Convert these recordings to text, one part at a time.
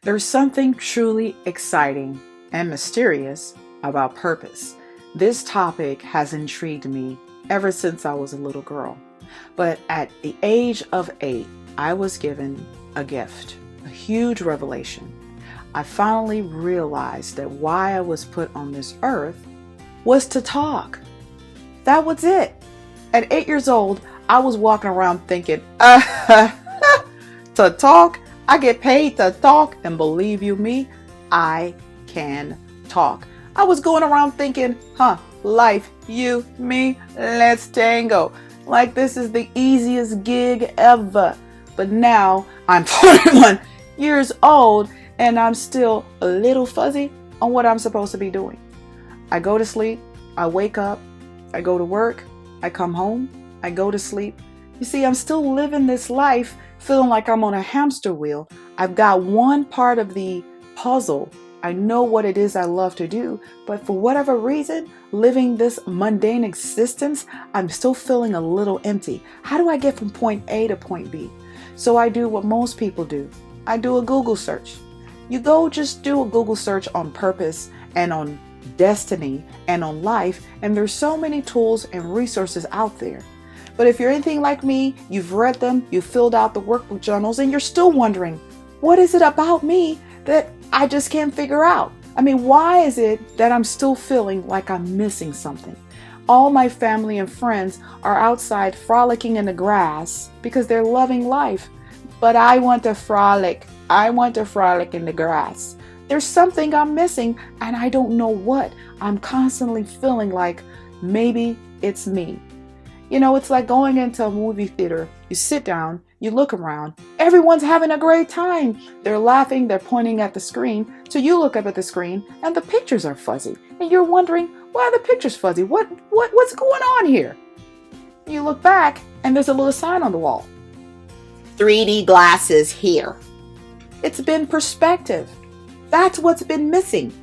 There's something truly exciting and mysterious about purpose. This topic has intrigued me ever since I was a little girl. But at the age of 8, I was given a gift, a huge revelation. I finally realized that why I was put on this earth was to talk. That was it. At 8 years old, I was walking around thinking, to talk? I get paid to talk, and believe you me, I can talk. I was going around thinking, life, you, me, let's tango. Like this is the easiest gig ever. But now I'm 41 years old and I'm still a little fuzzy on what I'm supposed to be doing. I go to sleep, I wake up, I go to work, I come home, I go to sleep. You see, I'm still living this life feeling like I'm on a hamster wheel. I've got one part of the puzzle. I know what it is I love to do, but for whatever reason, living this mundane existence, I'm still feeling a little empty. How do I get from point A to point B? So I do what most people do. I do a Google search. You go just do a Google search on purpose and on destiny and on life, and there's so many tools and resources out there. But if you're anything like me, you've read them, you've filled out the workbook journals, and you're still wondering, what is it about me that I just can't figure out? I mean, why is it that I'm still feeling like I'm missing something? All my family and friends are outside frolicking in the grass because they're loving life. But I want to frolic. I want to frolic in the grass. There's something I'm missing and I don't know what. I'm constantly feeling like maybe it's me. You know, it's like going into a movie theater. You sit down, you look around, everyone's having a great time. They're laughing, they're pointing at the screen. So you look up at the screen and the pictures are fuzzy. And you're wondering, why are the pictures fuzzy? What's going on here? You look back and there's a little sign on the wall. 3D glasses here. It's been perspective. That's what's been missing.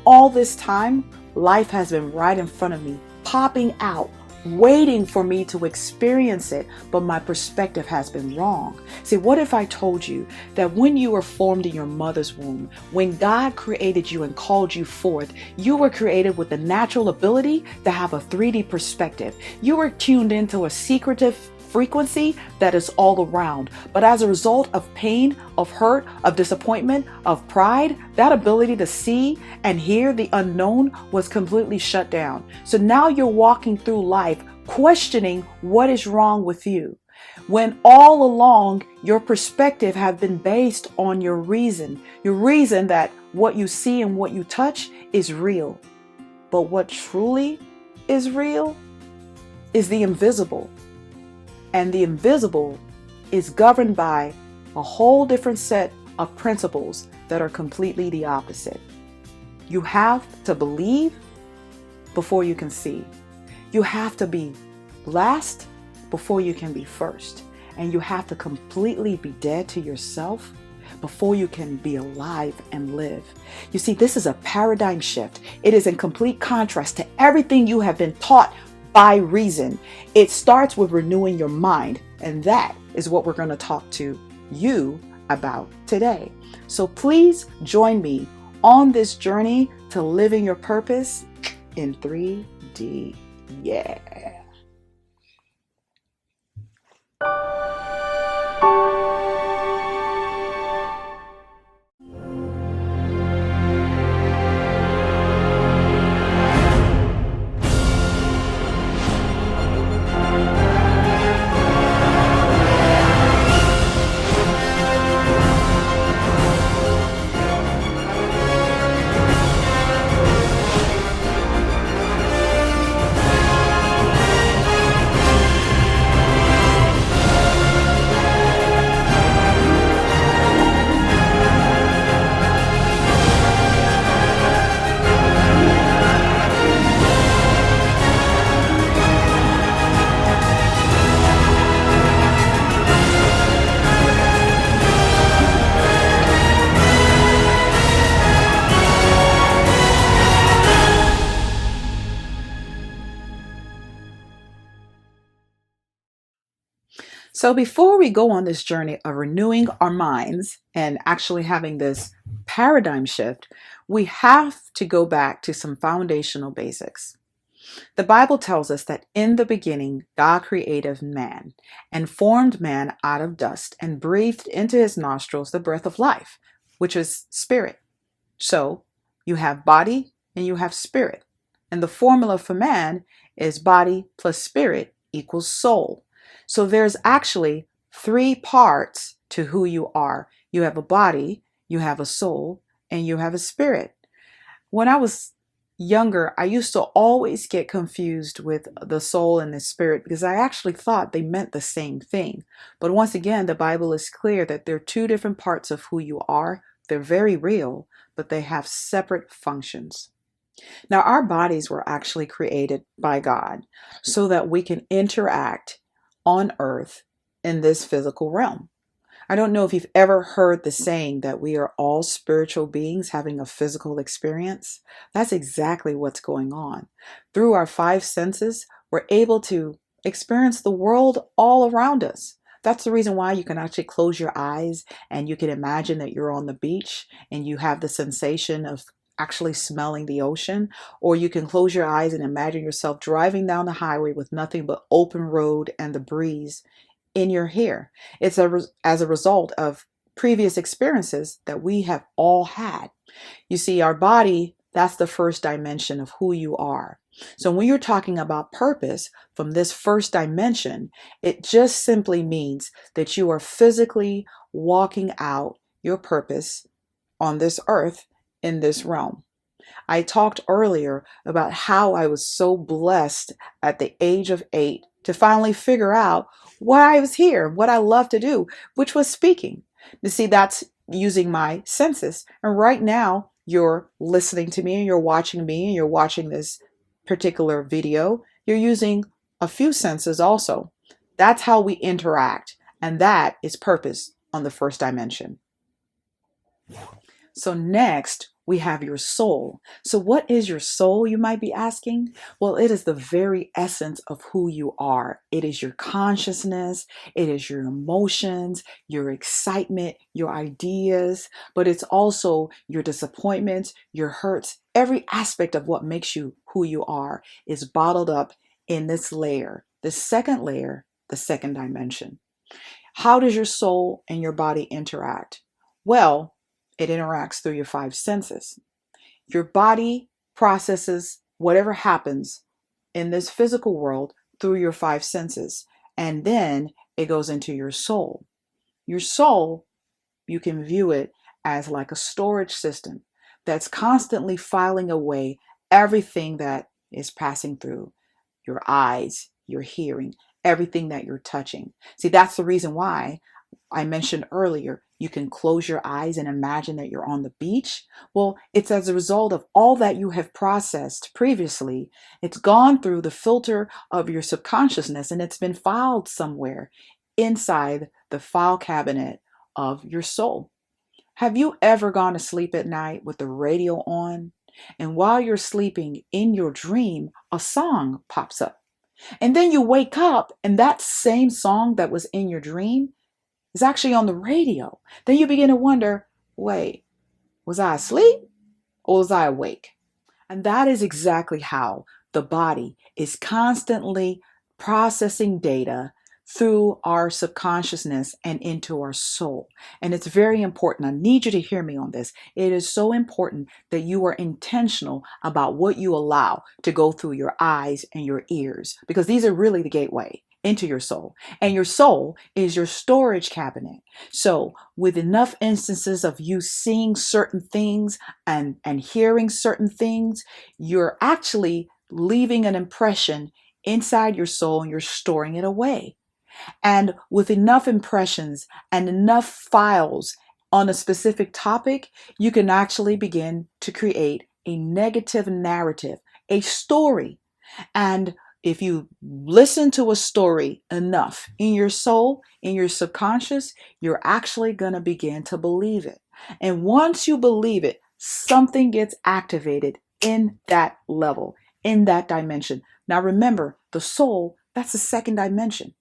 All this time, life has been right in front of me, popping out, waiting for me to experience it, but my perspective has been wrong. See, what if I told you that when you were formed in your mother's womb, when God created you and called you forth, you were created with the natural ability to have a 3D perspective. You were tuned into a secretive frequency that is all around. But as a result of pain, of hurt, of disappointment, of pride, that ability to see and hear the unknown was completely shut down. So now you're walking through life questioning what is wrong with you, when all along your perspective have been based on your reason that what you see and what you touch is real. But what truly is real is the invisible. And the invisible is governed by a whole different set of principles that are completely the opposite. You have to believe before you can see. You have to be last before you can be first. And you have to completely be dead to yourself before you can be alive and live. You see, this is a paradigm shift. It is in complete contrast to everything you have been taught by reason. It starts with renewing your mind, and that is what we're going to talk to you about today. So please join me on this journey to living your purpose in 3D. Yeah. So before we go on this journey of renewing our minds and actually having this paradigm shift, we have to go back to some foundational basics. The Bible tells us that in the beginning, God created man and formed man out of dust and breathed into his nostrils the breath of life, which is spirit. So you have body and you have spirit. And the formula for man is body plus spirit equals soul. So there's actually three parts to who you are. You have a body, you have a soul, and you have a spirit. When I was younger, I used to always get confused with the soul and the spirit because I actually thought they meant the same thing. But once again, the Bible is clear that they're two different parts of who you are. They're very real, but they have separate functions. Now, our bodies were actually created by God so that we can interact on earth in this physical realm. I don't know if you've ever heard the saying that we are all spiritual beings having a physical experience. That's exactly what's going on. Through our five senses, we're able to experience the world all around us. That's the reason why you can actually close your eyes and you can imagine that you're on the beach and you have the sensation of actually smelling the ocean, or you can close your eyes and imagine yourself driving down the highway with nothing but open road and the breeze in your hair. It's as a result of previous experiences that we have all had. You see, our body, that's the first dimension of who you are. So when you're talking about purpose from this first dimension, it just simply means that you are physically walking out your purpose on this earth in this realm. I talked earlier about how I was so blessed at the age of 8 to finally figure out why I was here, what I love to do, which was speaking. You see, that's using my senses. And right now, you're listening to me and you're watching this particular video. You're using a few senses also. That's how we interact. And that is purpose on the first dimension. So next, we have your soul. So what is your soul, you might be asking? Well, it is the very essence of who you are. It is your consciousness, it is your emotions, your excitement, your ideas, but it's also your disappointments, your hurts. Every aspect of what makes you who you are is bottled up in this layer, the second layer, the second dimension. How does your soul and your body interact? Well, it interacts through your five senses. Your body processes whatever happens in this physical world through your five senses, and then it goes into your soul. Your soul, you can view it as like a storage system that's constantly filing away everything that is passing through your eyes, your hearing, everything that you're touching. See, that's the reason why I mentioned earlier, you can close your eyes and imagine that you're on the beach. Well, it's as a result of all that you have processed previously. It's gone through the filter of your subconsciousness and it's been filed somewhere inside the file cabinet of your soul. Have you ever gone to sleep at night with the radio on? And while you're sleeping in your dream, a song pops up. And then you wake up and that same song that was in your dream is actually on the radio. Then you begin to wonder, wait, was I asleep or was I awake? And that is exactly how the body is constantly processing data through our subconsciousness and into our soul. And it's very important. I need you to hear me on this. It is so important that you are intentional about what you allow to go through your eyes and your ears, because these are really the gateway into your soul. And your soul is your storage cabinet. So with enough instances of you seeing certain things and hearing certain things, you're actually leaving an impression inside your soul and you're storing it away. And with enough impressions and enough files on a specific topic, you can actually begin to create a negative narrative, a story. And if you listen to a story enough in your soul, in your subconscious, you're actually going to begin to believe it. And once you believe it, something gets activated in that level, in that dimension. Now remember, the soul, that's the second dimension.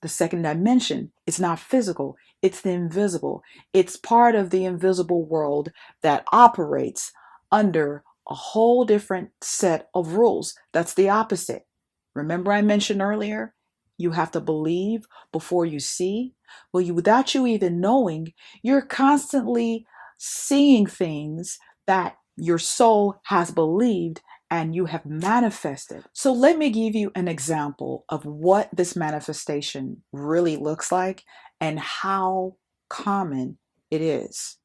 The second dimension is not physical, it's the invisible. It's part of the invisible world that operates under a whole different set of rules. That's the opposite. Remember, I mentioned earlier, you have to believe before you see. Well, without you even knowing, you're constantly seeing things that your soul has believed and you have manifested. So let me give you an example of what this manifestation really looks like and how common it is.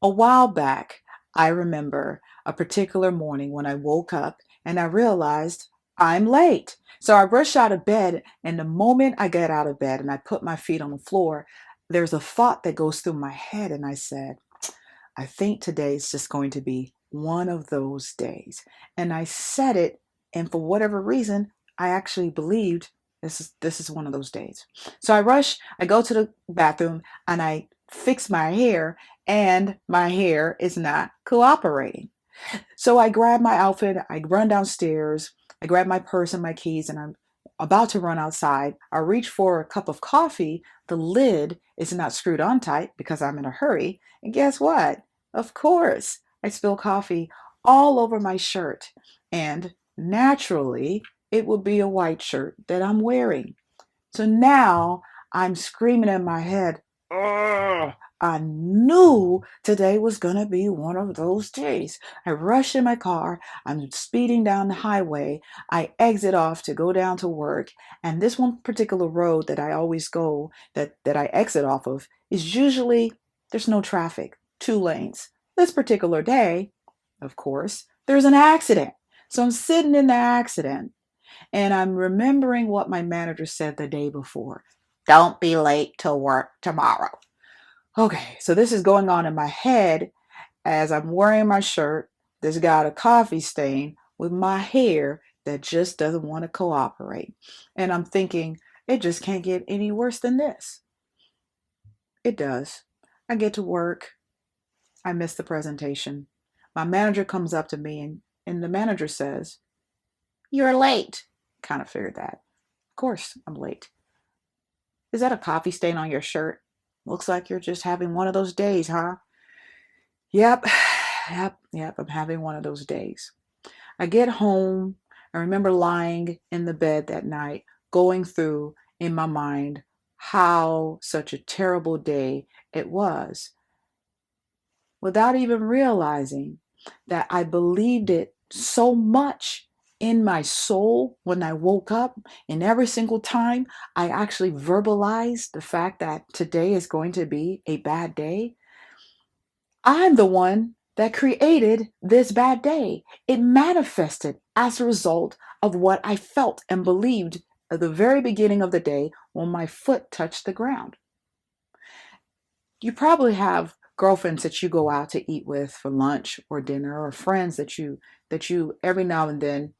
A while back, I remember a particular morning when I woke up and I realized I'm late. So I rushed out of bed, and the moment I get out of bed and I put my feet on the floor, there's a thought that goes through my head, and I said, I think today is just going to be one of those days. And I said it, and for whatever reason, I actually believed this is one of those days. So I rush, I go to the bathroom, and I fix my hair, and my hair is not cooperating. So I grab my outfit, I run downstairs, I grab my purse and my keys, and I'm about to run outside. I reach for a cup of coffee. The lid is not screwed on tight because I'm in a hurry. And guess what? Of course, I spill coffee all over my shirt. And naturally, it will be a white shirt that I'm wearing. So now I'm screaming in my head, "Ugh, I knew today was going to be one of those days." I rush in my car. I'm speeding down the highway. I exit off to go down to work. And this one particular road that I always go, that I exit off of, is usually, there's no traffic, 2 lanes. This particular day, of course, there's an accident. So I'm sitting in the accident. And I'm remembering what my manager said the day before. Don't be late to work tomorrow. Okay, so this is going on in my head as I'm wearing my shirt that's got a coffee stain with my hair that just doesn't want to cooperate. And I'm thinking, it just can't get any worse than this. It does. I get to work. I miss the presentation. My manager comes up to me and the manager says, "You're late." Kind of figured that. Of course, I'm late. "Is that a coffee stain on your shirt? Looks like you're just having one of those days, huh?" Yep, yep, I'm having one of those days. I get home. I remember lying in the bed that night, going through in my mind how such a terrible day it was, without even realizing that I believed it so much in my soul when I woke up. And every single time I actually verbalized the fact that today is going to be a bad day, I'm the one that created this bad day. It manifested as a result of what I felt and believed at the very beginning of the day when my foot touched the ground. You probably have girlfriends that you go out to eat with for lunch or dinner, or friends that you every now and then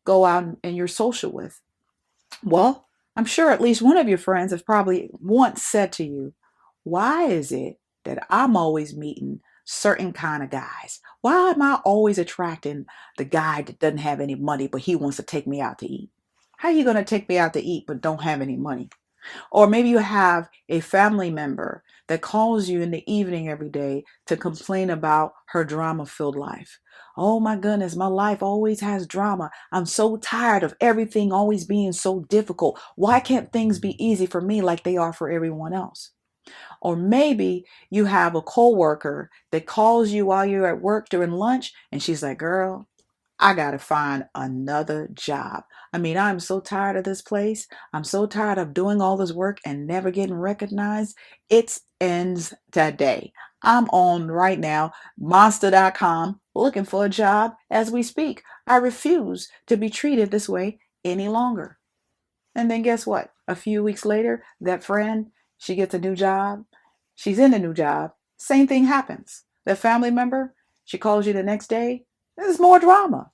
go out and you're social with. Well, I'm sure at least one of your friends has probably once said to you, "Why is it that I'm always meeting certain kind of guys? Why am I always attracting the guy that doesn't have any money, but he wants to take me out to eat? How are you going to take me out to eat but don't have any money?" Or maybe you have a family member that calls you in the evening every day to complain about her drama filled life. "Oh my goodness, my life always has drama. I'm so tired of everything always being so difficult. Why can't things be easy for me like they are for everyone else?" Or maybe you have a coworker that calls you while you're at work during lunch and she's like, "Girl, I got to find another job. I mean, I'm so tired of this place. I'm so tired of doing all this work and never getting recognized. It ends today. I'm on right now, monster.com, looking for a job as we speak. I refuse to be treated this way any longer." And then guess what? A few weeks later, that friend, she gets a new job. She's in a new job. Same thing happens. That family member, she calls you the next day. There's more drama.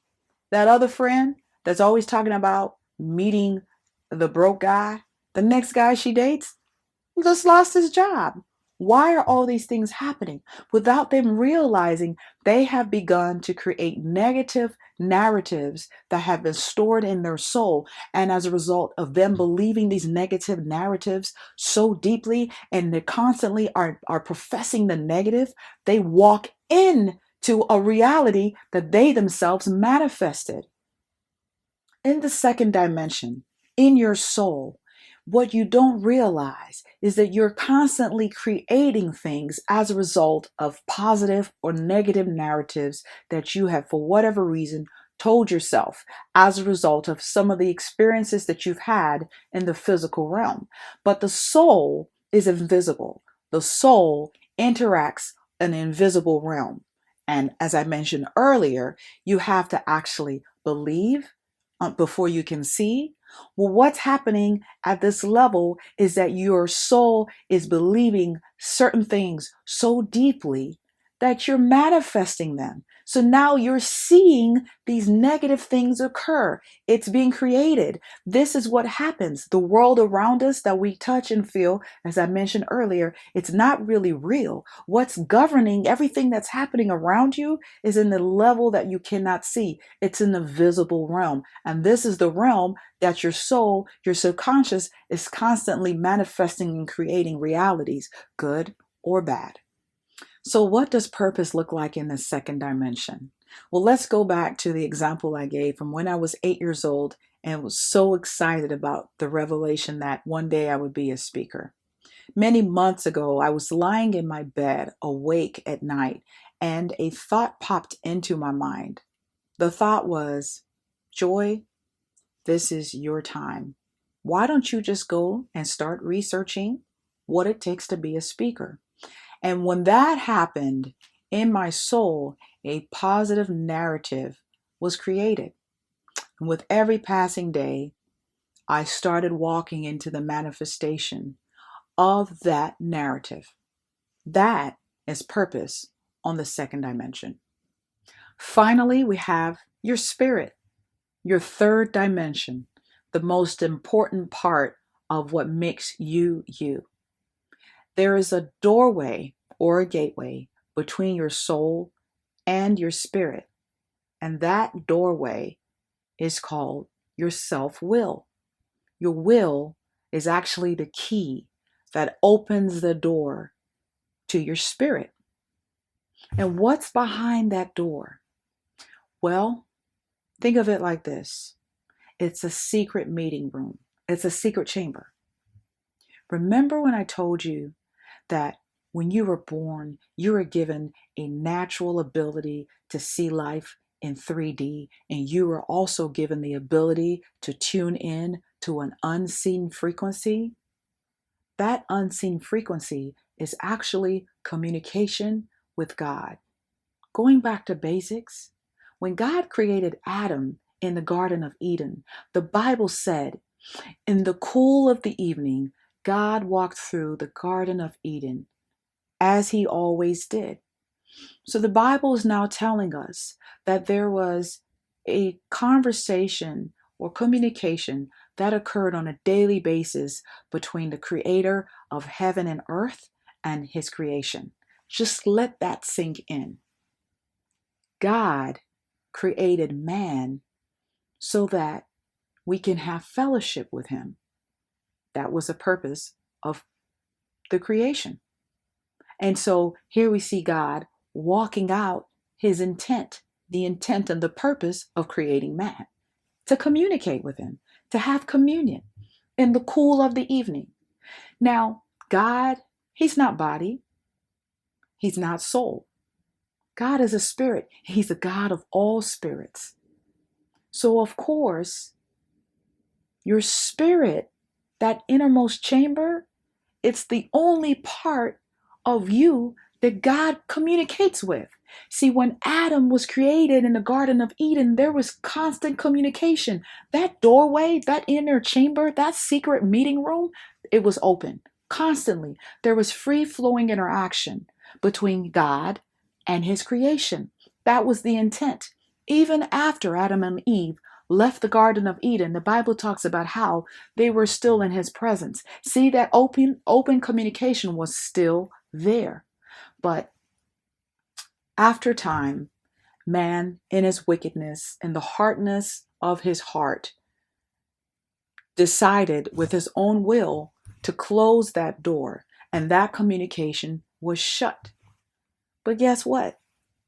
That other friend that's always talking about meeting the broke guy, the next guy she dates just lost his job. Why are all these things happening? Without them realizing, they have begun to create negative narratives that have been stored in their soul. And as a result of them believing these negative narratives so deeply, and they constantly are professing the negative, they walk into a reality that they themselves manifested. In the second dimension, in your soul, what you don't realize is that you're constantly creating things as a result of positive or negative narratives that you have, for whatever reason, told yourself as a result of some of the experiences that you've had in the physical realm. But the soul is invisible. The soul interacts in an invisible realm. And as I mentioned earlier, you have to actually believe before you can see. Well, what's happening at this level is that your soul is believing certain things so deeply that you're manifesting them. So now you're seeing these negative things occur. It's being created. This is what happens. The world around us that we touch and feel, as I mentioned earlier, it's not really real. What's governing everything that's happening around you is in the level that you cannot see. It's in the visible realm. And this is the realm that your soul, your subconscious, is constantly manifesting and creating realities, good or bad. So, what does purpose look like in the second dimension? Well, let's go back to the example I gave from when I was 8 years old and was so excited about the revelation that one day I would be a speaker. Many months ago, I was lying in my bed, awake at night, and a thought popped into my mind. The thought was, Joy, this is your time. Why don't you just go and start researching what it takes to be a speaker? And when that happened, in my soul, a positive narrative was created. And with every passing day, I started walking into the manifestation of that narrative. That is purpose on the second dimension. Finally, we have your spirit, your third dimension, the most important part of what makes you you. There is a doorway or a gateway between your soul and your spirit, and that doorway is called your self-will. Your will is actually the key that opens the door to your spirit. And what's behind that door? Well, think of it like this. It's a secret meeting room. It's a secret chamber. Remember when I told you that when you were born, you were given a natural ability to see life in 3D, and you were also given the ability to tune in to an unseen frequency? That unseen frequency is actually communication with God. Going back to basics, when God created Adam in the Garden of Eden, the Bible said, in the cool of the evening, God walked through the Garden of Eden as he always did. So the Bible is now telling us that there was a conversation or communication that occurred on a daily basis between the creator of heaven and earth and his creation. Just let that sink in. God created man so that we can have fellowship with him. That was the purpose of the creation. And so here we see God walking out his intent, the intent and the purpose of creating man, to communicate with him, to have communion in the cool of the evening. Now, God, he's not body, he's not soul. God is a spirit. He's a God of all spirits. So, of course, your spirit, that innermost chamber, it's the only part of you that God communicates with. See, when Adam was created in the Garden of Eden, there was constant communication. That doorway, that inner chamber, that secret meeting room, it was open constantly. There was free flowing interaction between God and his creation. That was the intent. Even after Adam and Eve left the Garden of Eden, the Bible talks about how they were still in his presence. See, that open communication was still there. But after time, man, in his wickedness and the hardness of his heart, decided with his own will to close that door, and that communication was shut. But guess what?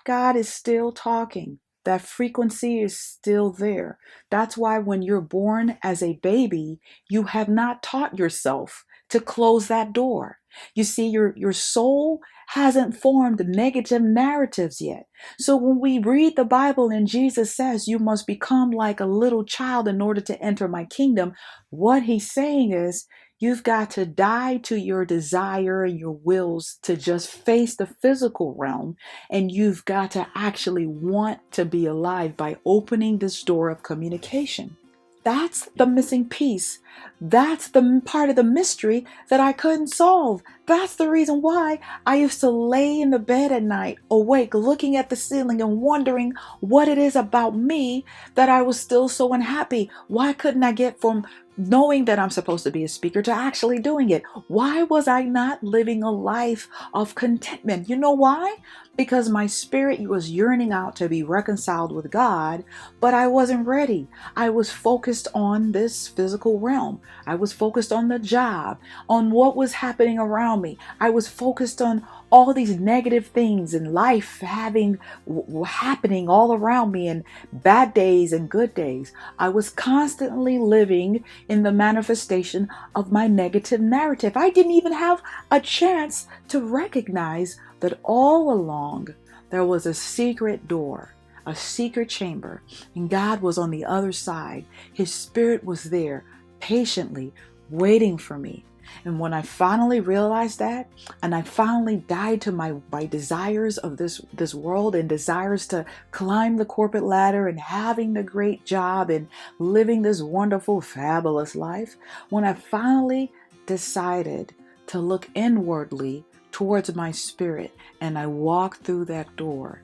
God is still talking. That frequency is still there. That's why when you're born as a baby, you have not taught yourself to close that door. You see, your soul hasn't formed negative narratives yet. So when we read the Bible and Jesus says, you must become like a little child in order to enter my kingdom, what he's saying is, you've got to die to your desire and your wills to just face the physical realm. And you've got to actually want to be alive by opening this door of communication. That's the missing piece. That's the part of the mystery that I couldn't solve. That's the reason why I used to lay in the bed at night, awake, looking at the ceiling and wondering what it is about me that I was still so unhappy. Why couldn't I get from knowing that I'm supposed to be a speaker to actually doing it? Why was I not living a life of contentment? You know why? Because my spirit was yearning out to be reconciled with God, but I wasn't ready. I was focused on this physical realm. I was focused on the job, on what was happening around me. I was focused on all these negative things in life happening all around me, and bad days and good days. I was constantly living in the manifestation of my negative narrative. I didn't even have a chance to recognize that all along there was a secret door, a secret chamber, and God was on the other side. His spirit was there patiently waiting for me. And when I finally realized that, and I finally died to my desires of this world and desires to climb the corporate ladder and having the great job and living this wonderful, fabulous life, when I finally decided to look inwardly towards my spirit and I walked through that door,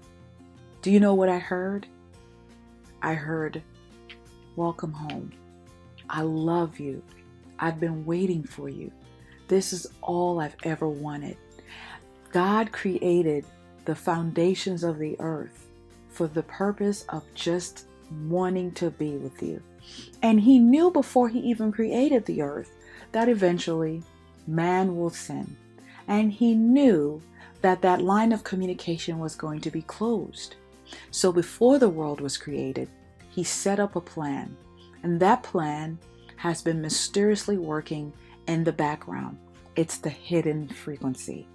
do you know what I heard? I heard, welcome home. I love you. I've been waiting for you. This is all I've ever wanted. God created the foundations of the earth for the purpose of just wanting to be with you. And he knew before he even created the earth that eventually man will sin. And he knew that that line of communication was going to be closed. So before the world was created, he set up a plan. And that plan has been mysteriously working in the background. It's the hidden frequency.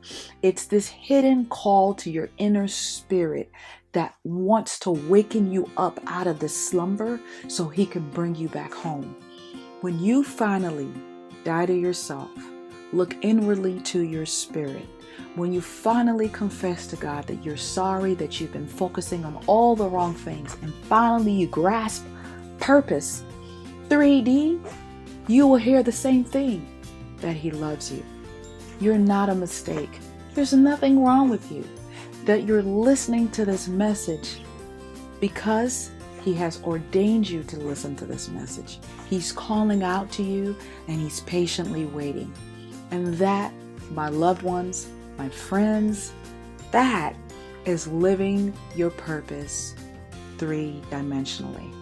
It's this hidden call to your inner spirit that wants to waken you up out of the slumber so he can bring you back home. When you finally die to yourself, look inwardly to your spirit, when you finally confess to God that you're sorry, that you've been focusing on all the wrong things, and finally you grasp purpose, 3D, you will hear the same thing, that he loves you. You're not a mistake. There's nothing wrong with you. That you're listening to this message because he has ordained you to listen to this message. He's calling out to you and he's patiently waiting. And that, my loved ones, my friends, that is living your purpose 3-dimensionally.